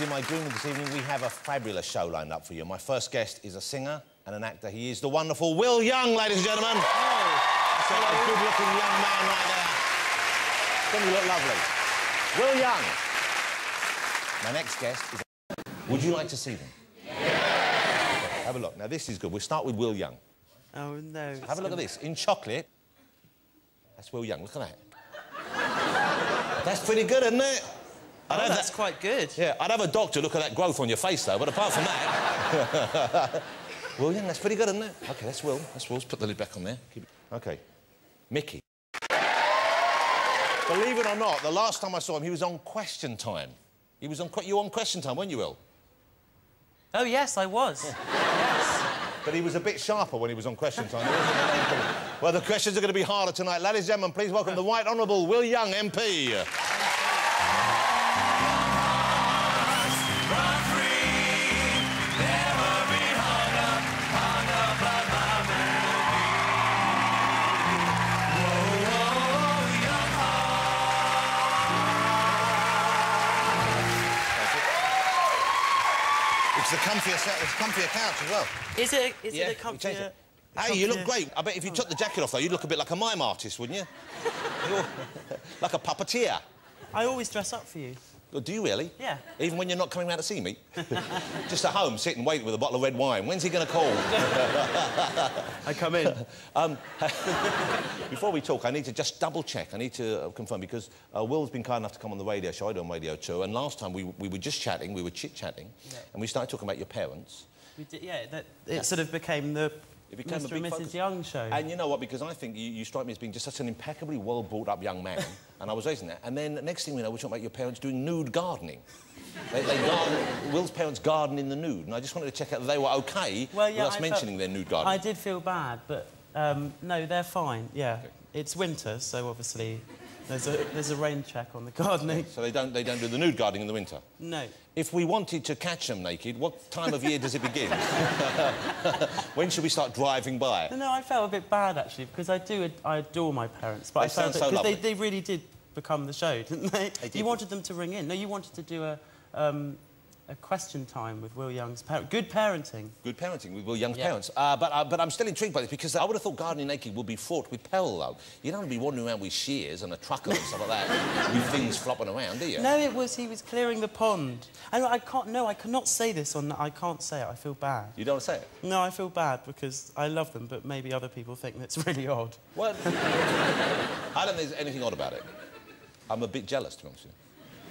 in my green room this evening, we have a fabulous show lined up for you. My first guest is a singer and an actor. He is the wonderful Will Young, ladies and gentlemen. Oh, that's a good-looking young man right there. Doesn't he look lovely? Will Young. My next guest is... Would you like to see them? Yeah. Okay, have a look. Now, this is good. We'll start with Will Young. Oh, no. Have a look at this. In chocolate. That's Will Young. Look at that. That's pretty good, isn't it? Oh, that's quite good. Yeah, I'd have a doctor look at that growth on your face, though, but apart from that... Will Young, that's pretty good, isn't it? OK, that's Will. That's Will. Let's put the lid back on there. Keep it... OK. Mickey. Believe it or not, the last time I saw him, he was on Question Time. He was on... You were on Question Time, weren't you, Will? Oh, yes, I was. Yes. But he was a bit sharper when he was on Question Time. Well, the questions are going to be harder tonight. Ladies and gentlemen, please welcome the Right Honourable Will Young, MP. It's a comfier couch as well. Is it a comfier... Hey, you look great. I bet if you took the jacket off, though, you'd look a bit like a mime artist, wouldn't you? Like a puppeteer. I always dress up for you. Oh, do you really? Yeah. Even when you're not coming round to see me? Just at home, sitting waiting with a bottle of red wine. When's he going to call? I come in. Before we talk, I need to just double-check. I need to confirm, because Will's been kind enough to come on the radio show. I do on Radio 2, and last time we were just chatting, we were chit-chatting, yeah. And we started talking about your parents. We did, yeah, it sort of became the... It became Mr. a big and Mrs. focus. Young show. And you know what? Because I think you strike me as being just such an impeccably well-brought-up young man, and I was raising that. And then the next thing we know, we're talking about your parents doing nude gardening. They garden... Will's parents garden in the nude, and I just wanted to check out that they were OK with us mentioning their nude gardening. I did feel bad, but no, they're fine. Yeah, okay. It's winter, so obviously there's a rain check on the gardening. So they don't do the nude gardening in the winter? No. If we wanted to catch them naked, what time of year does it begin? When should we start driving by? No, I felt a bit bad, actually, because I adore my parents, but I felt that because they really did become the show, didn't they? You wanted them to ring in. No, you wanted to do a question time with Will Young's parents. Good parenting. Good parenting with Will Young's parents. But I'm still intrigued by this, because I would have thought gardening naked would be fraught with peril, though. You don't want to be wandering around with shears and a trucker and stuff like that, with things flopping around, do you? No, he was clearing the pond. And I cannot say this I can't say it. I feel bad. You don't want to say it? No, I feel bad, because I love them, but maybe other people think that's really odd. Well, I don't think there's anything odd about it. I'm a bit jealous, to be honest with you.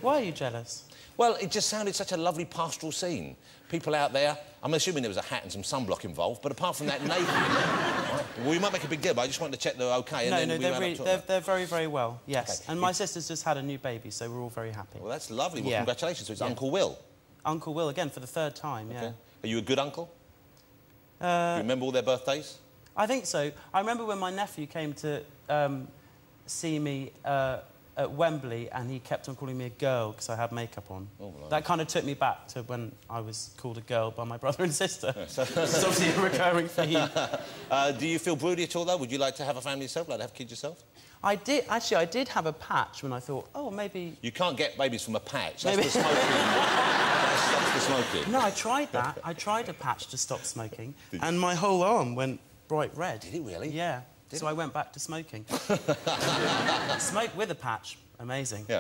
Why are you jealous? Well, it just sounded such a lovely pastoral scene. People out there, I'm assuming there was a hat and some sunblock involved, but apart from that, naked. Right? Well, we might make a big deal, but I just wanted to check they're OK. They're very, very well, yes. Okay. And my sister's just had a new baby, so we're all very happy. Well, that's lovely. Well, congratulations. So it's Uncle Will. Uncle Will, again, for the third time, yeah. Are you a good uncle? Do you remember all their birthdays? I think so. I remember when my nephew came to see me at Wembley, and he kept on calling me a girl because I had makeup on. Oh, well, that kind of took me back to when I was called a girl by my brother and sister. Yeah, so... It's obviously a recurring theme. Do you feel broody at all, though? Would you like to have a family yourself, like to have kids yourself? I did. Actually, I did have a patch when I thought, oh, maybe... You can't get babies from a patch. That's the smoking. That stops the smoking. No, I tried that. I tried a patch to stop smoking, and my whole arm went bright red. Did it really? Yeah. So I went back to smoking. Smoke with a patch. Amazing. Yeah.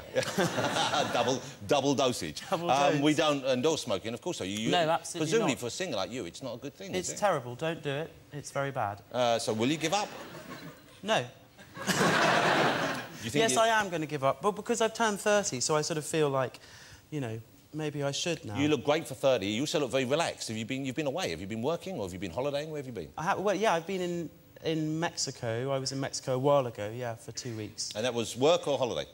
double dosage. Double dose. We don't endorse smoking, of course. So no, absolutely presumably not. For a singer like you, it's not a good thing, is it? It's terrible. Don't do it. It's very bad. So will you give up? No. Yes, I am going to give up. But because I've turned 30, so I sort of feel like, you know, maybe I should now. You look great for 30. You also look very relaxed. You've been away? Have you been working, or have you been holidaying? Where have you been? Well, yeah, I've been in Mexico. I was in Mexico a while ago, yeah, for 2 weeks. And that was work or holiday?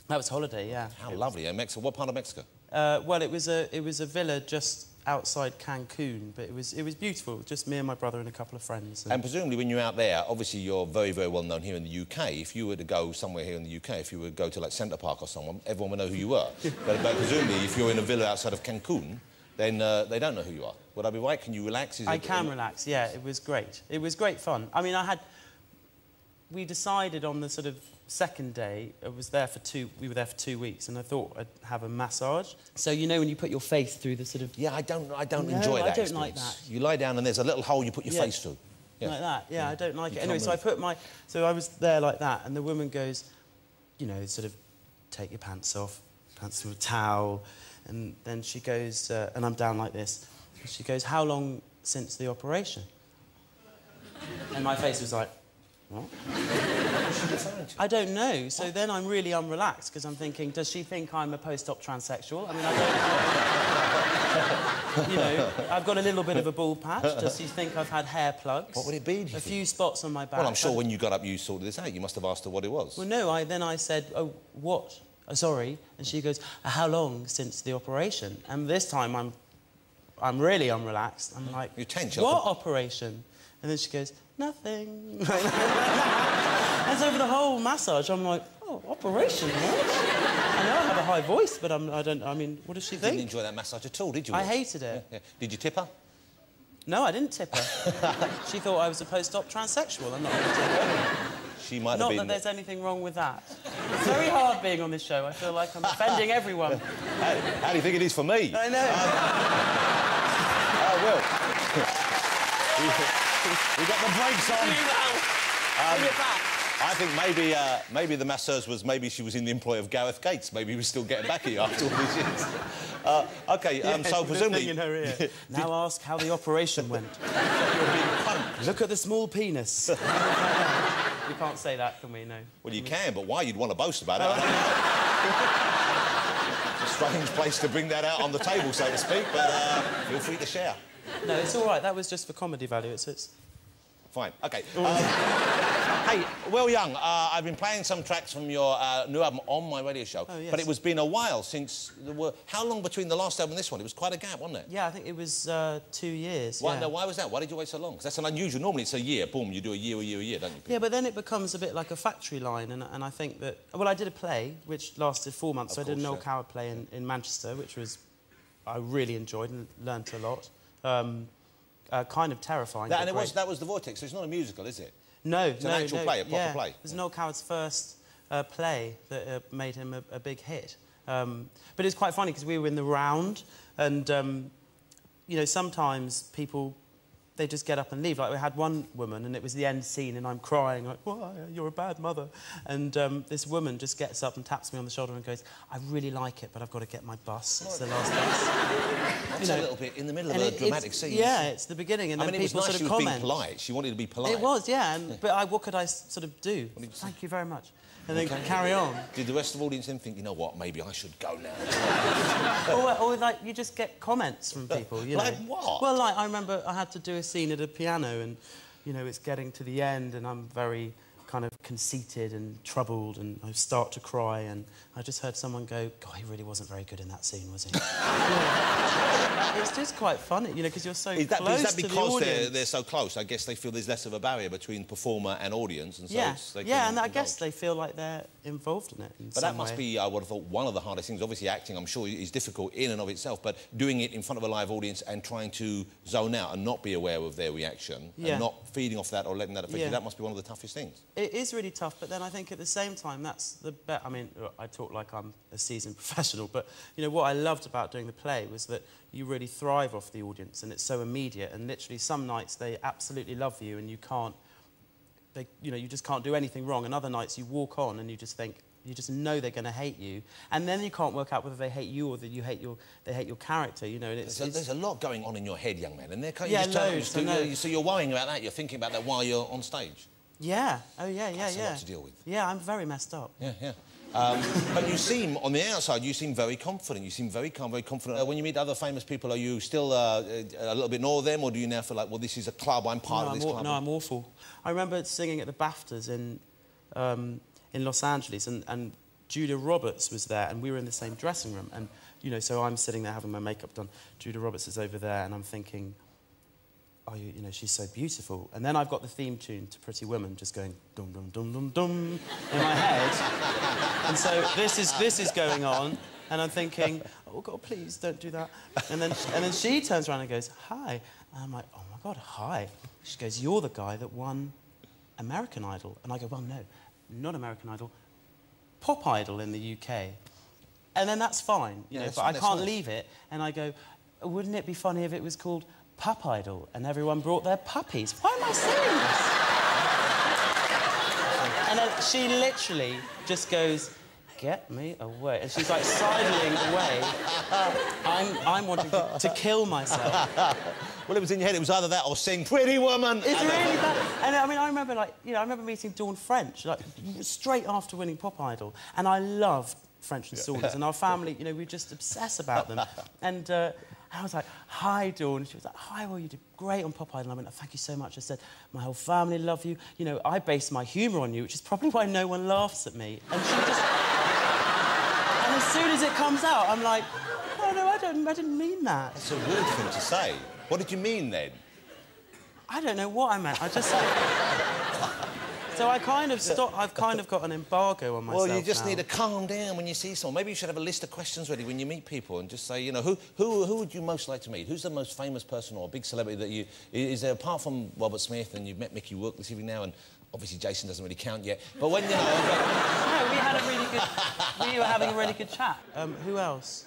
That was holiday, yeah. How lovely. And Mexico, what part of Mexico? Well, it was a villa just outside Cancun, but it was beautiful. Just me and my brother and a couple of friends. And presumably when you're out there, obviously you're very, very well known here in the UK. If you were to go somewhere here in the UK, if you were to go to, like, Centre Park or someone, everyone would know who you were. but presumably, if you're in a villa outside of Cancun, then they don't know who you are. Would I be right? Can you relax? I can relax, yeah. It was great. It was great fun. I mean, we decided on the sort of second day, we were there for 2 weeks, and I thought I'd have a massage. So, you know when you put your face through the sort of... Yeah, I don't enjoy that. I don't like that. You lie down and there's a little hole you put your face through. Yeah. Like that, yeah, I don't like it. Anyway, so I was there like that, and the woman goes, you know, sort of, take your pants off, pants through a towel, and then she goes, and I'm down like this, and she goes, how long since the operation? And my face was like, what? I don't know. So then I'm really unrelaxed because I'm thinking, does she think I'm a post-op transsexual? I mean, I don't know. You know, I've got a little bit of a bald patch. Does she think I've had hair plugs? What would it be? A few spots on my back. Well, I'm sure when you got up, you sorted this out. You must have asked her what it was. Well, no. Then I said, oh, what? Oh, sorry. And she goes, how long since the operation? And this time I'm really unrelaxed. I'm like, you're tense. What operation? And then she goes, nothing. And so for the whole massage, I'm like, oh, operation, what? I know I have a high voice, but I mean, what does she think? You didn't enjoy that massage at all, did you? I hated it. Yeah. Did you tip her? No, I didn't tip her. She thought I was a post-op transsexual. I'm not going to tip her. She might have been... Not that there's anything wrong with that. It's very hard being on this show. I feel like I'm offending everyone. How do you think it is for me? I know. We got the brakes on. Bring it back. I think maybe the masseuse was... Maybe she was in the employ of Gareth Gates. Maybe he was still getting back at you after all these years. OK, so presumably... In her ear. Now ask how the operation went. Look at the small penis. We can't say that, can we? No. Well, you can, but why? You'd want to boast about it. It's a strange place to bring that out on the table, so to speak, but feel free to share. No, it's all right. That was just for comedy value. It's... Fine. OK. Hey, Will Young, I've been playing some tracks from your new album on my radio show, but it was been a while since there were... How long between the last album and this one? It was quite a gap, wasn't it? Yeah, I think it was 2 years. Why, no, why was that? Why did you wait so long? Because that's an unusual... Normally it's a year, boom, you do a year, don't you? Yeah, but then it becomes a bit like a factory line, and I think that... Well, I did a play, which lasted 4 months, so I did an Noel Coward play in Manchester, which was... I really enjoyed and learnt a lot. Kind of terrifying. That was The Vortex, so it's not a musical, is it? No, it's an actual play, a proper play. It was Noel Coward's first play that made him a big hit. But it's quite funny because we were in the round, and you know, sometimes people, they just get up and leave. Like, we had one woman, and it was the end scene, and I'm crying, like, why, you're a bad mother. And this woman just gets up and taps me on the shoulder and goes, I really like it, but I've got to get my bus. It's the last bus. That's a little bit in the middle of a dramatic scene. Yeah, it's the beginning, and then people sort of comment. She was being polite. She wanted to be polite. It was, yeah, but what could I sort of do? Thank you very much. And then carry on. Did the rest of the audience then think, you know what, maybe I should go now? or like, you just get comments from people, you know. Like what? Well, like, I remember I had to do a scene at a piano and, you know, it's getting to the end and I'm very kind of conceited and troubled and I start to cry and I just heard someone go, God, he really wasn't very good in that scene, was he? It's just quite funny, you know, because you're so close to the audience. Is that because they're so close? I guess they feel there's less of a barrier between performer and audience, and so and I guess they feel like they're involved in it in But that must be, I would have thought, one of the hardest things. Obviously, acting, I'm sure, is difficult in and of itself, but doing it in front of a live audience and trying to zone out and not be aware of their reaction and not feeding off that or letting that affect you, that must be one of the toughest things. It is really tough, but then I think at the same time, that's the best. I mean, I talk like I'm a seasoned professional, but, you know, what I loved about doing the play was that you really thrive off the audience and it's so immediate, and literally some nights they absolutely love you and you can't, you know, you just can't do anything wrong, and other nights you walk on and you just think, you just know they're going to hate you, and then you can't work out whether they hate you or that they hate your character, you know. And there's a lot going on in your head, young man, and they're so you're worrying about that, you're thinking about that while you're on stage. Yeah. Oh, yeah. That's a lot to deal with. Yeah, I'm very messed up. Yeah. But you seem, on the outside, you seem very confident. You seem very calm, very confident. When you meet other famous people, are you still a little bit more of them, or do you now feel like, well, this is a club, I'm part of this club? No, I'm awful. I remember singing at the BAFTAs in Los Angeles, and Julia Roberts was there, and we were in the same dressing room, and, you know, so I'm sitting there having my makeup done. Julia Roberts is over there, and I'm thinking, oh, you know, she's so beautiful. And then I've got the theme tune to Pretty Woman just going dum dum dum dum dum in my head. And so this is going on, and I'm thinking, oh God, please don't do that. And then she turns around and goes, hi. And I'm like, oh my God, hi. She goes, you're the guy that won American Idol. And I go, well, no, not American Idol, Pop Idol in the UK. And then that's fine, you know, but I can't leave it. And I go, wouldn't it be funny if it was called Pup Idol and everyone brought their puppies? Why am I saying this? And then she literally just goes, get me away. And she's, like, sidling away. I'm wanting to kill myself. Well, it was in your head. It was either that or sing Pretty Woman. It's really bad. And, I mean, I remember, like, you know, I remember meeting Dawn French, like, straight after winning Pop Idol. And I loved French and Saunders. And our family, you know, we just obsess about them. And I was like, hi, Dawn. She was like, hi, well, you did great on Pop Idol. And I went, oh, thank you so much. I said, my whole family love you. You know, I base my humour on you, which is probably why no one laughs at me. And she just... And as soon as it comes out, I'm like, oh, no, I didn't mean that. That's a weird thing to say. What did you mean, then? I don't know what I meant. I just... So I kind of stopped... I've kind of got an embargo on myself. Well, you just now. need to calm down when you see someone. Maybe you should have a list of questions ready when you meet people and just say, you know, who would you most like to meet? Who's the most famous person or a big celebrity that you... Is there, apart from Robert Smith, and you've met Mickey Rourke this evening now, and obviously Jason doesn't really count yet, but when, you know... No, we had a really good... We were having a really good chat. Who else?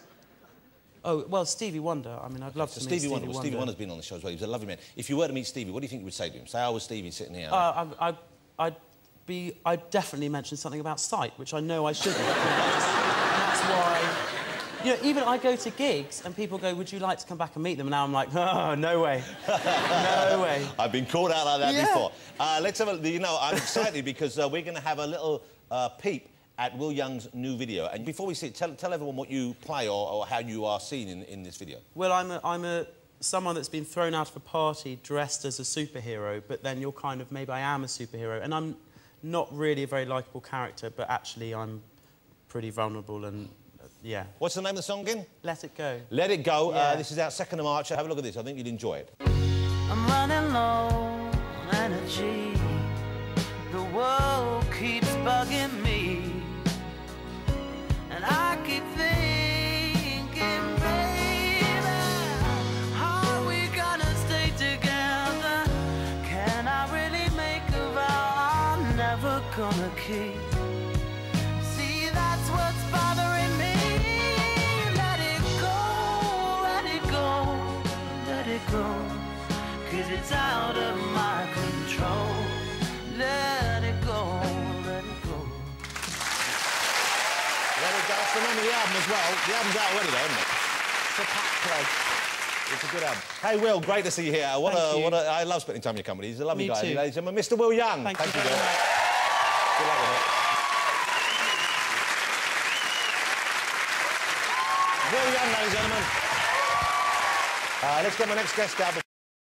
Oh, well, Stevie Wonder. I mean, I'd love to meet Stevie Wonder. Well, Stevie Wonder's been on the show as well. He was a lovely man. If you were to meet Stevie, what do you think you would say to him? Say, I was Stevie sitting here. I'd definitely mention something about sight, which I know I shouldn't. That's why... You know, even I go to gigs and people go, would you like to come back and meet them? And now I'm like, oh, no way. No way. I've been called out like that before. Let's have a... You know, I'm excited because we're going to have a little peep at Will Young's new video. And before we see it, tell everyone what you play or how you are seen in this video. Well, I'm someone that's been thrown out of a party dressed as a superhero, but then you're kind of, maybe I am a superhero. And I'm not really a very likeable character, but actually I'm pretty vulnerable and, yeah. What's the name of the song again? Let It Go. Let It Go. Yeah. This is out 2nd of March. Have a look at this. I think you'd enjoy it. I'm running low on energy. The world keeps bugging me. And I keep thinking, baby, are we gonna stay together? Can I really make a vow I'm never gonna keep? See, that's what's bothering me. Let it go, let it go, let it go. 'Cause it's out of my control. Let it go, let it go. That's the name of the album as well. The album's out already, though, isn't it? It's a packed plug. It's a good album. Hey, Will, great to see you here. I love spending time in your company. He's a lovely guy. Too. Ladies and gentlemen, Mr. Will Young. Thank you very Will. much. Good luck with it. Will Young, ladies and gentlemen. Let's get my next guest out.